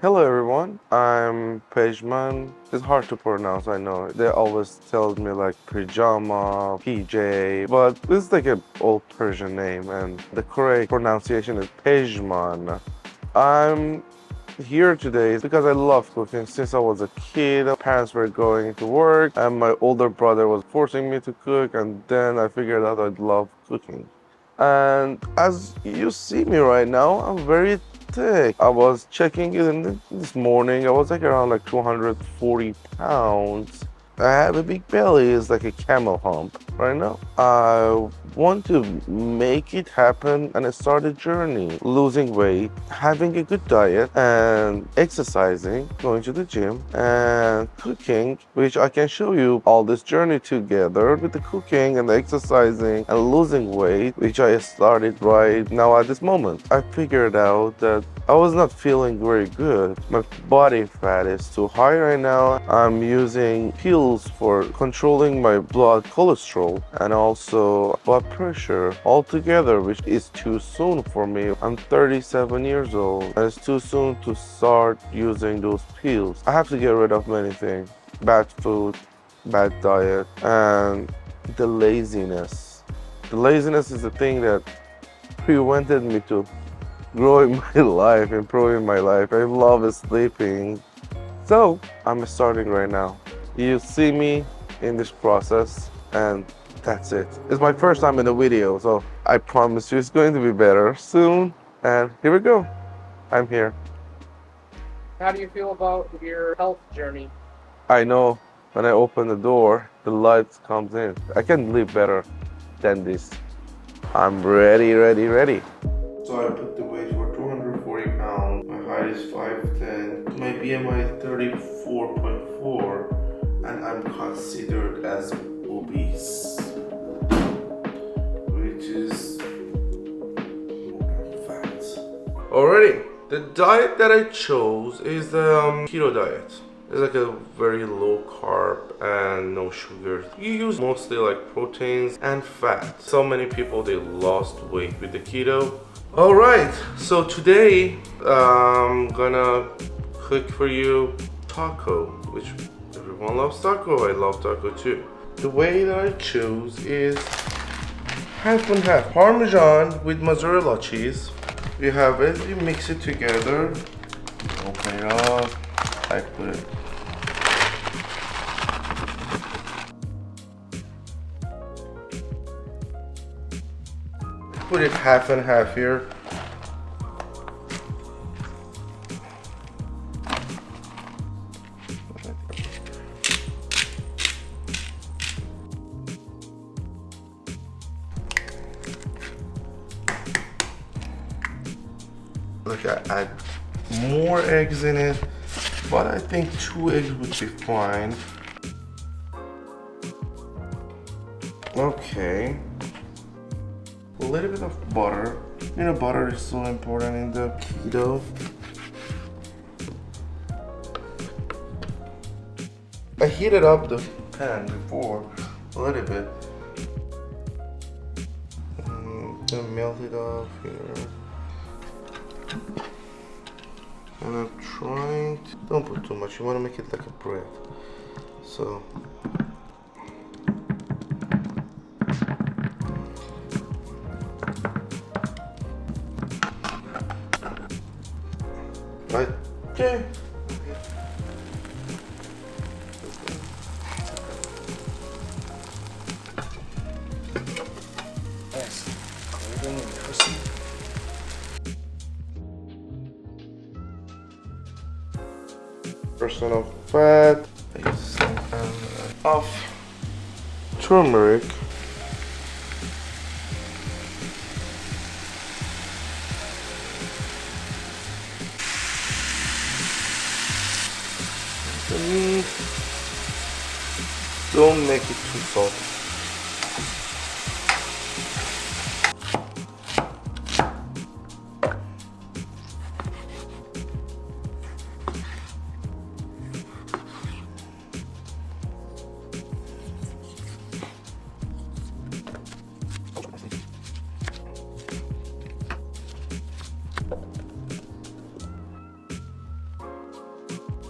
Hello everyone, I'm Pejman. It's hard to pronounce, I know. They always tell me like pajama, PJ, but this is like an old Persian name and the correct pronunciation is Pejman. I'm here today because I love cooking. Since I was a kid, parents were going to work and my older brother was forcing me to cook, and then I figured out I'd love cooking. And as you see me right now, I'm very thick. I was checking it in this morning. I was like around like 240 pounds. I have a big belly. It's like a camel hump right now. I want to make it happen and I start a journey. Losing weight, having a good diet, and exercising, going to the gym, and cooking, which I can show you all this journey together with the cooking and the exercising and losing weight, which I started right now at this moment. I figured out that I was not feeling very good. My body fat is too high right now. I'm using pills for controlling my blood cholesterol and also blood pressure altogether, which is too soon for me. I'm 37 years old and it's too soon to start using those pills. I have to get rid of many things. Bad food, bad diet, and the laziness. The laziness is the thing that prevented me to growing my life, improving my life. I love sleeping. So I'm starting right now. You see me in this process and that's it. It's my first time in a video, so I promise you it's going to be better soon. And here we go. I'm here. How do you feel about your health journey? I know when I open the door, the light comes in. I can live better than this. I'm ready, ready, ready. So I put the weight for 240 pounds. My height is 5'10". My BMI is 34.4 and I'm considered as obese, which is fat. Alrighty, the diet that I chose is the keto diet. It's like a very low carb and no sugar. You use mostly like proteins and fat. So many people, they lost weight with the keto. All right, so today I'm gonna cook for you taco, which everyone loves taco. I love taco too. The way that I choose is half and half. Parmesan with mozzarella cheese. You have it, you mix it together. Open it up, I put it. Put it half and half here. Look, I add more eggs in it, but I think 2 eggs would be fine. Okay. A little bit of butter. You know, butter is so important in the keto. I heated up the pan before a little bit. Gonna melt it off here. And I'm trying to, don't put too much, you want to make it like a bread. So right, okay. Yes, golden and crispy. Percent of fat. I use some kind of turmeric. The meat. Don't make it too salty.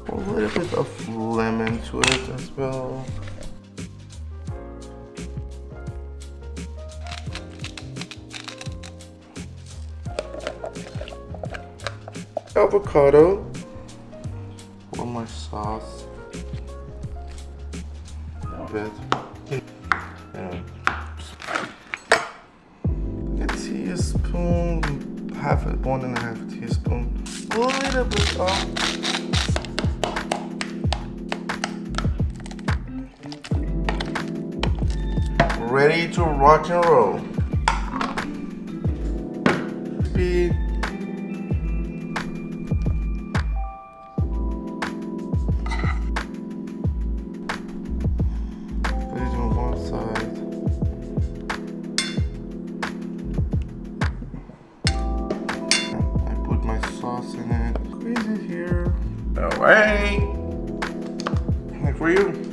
A little bit of lemon to it as well. Avocado for my sauce. A bit. And a teaspoon, 1.5 teaspoon. A little bit of ready to rock and roll. Speed. Put it on one side. I put my sauce in it. Squeeze it here. Away. Like for you.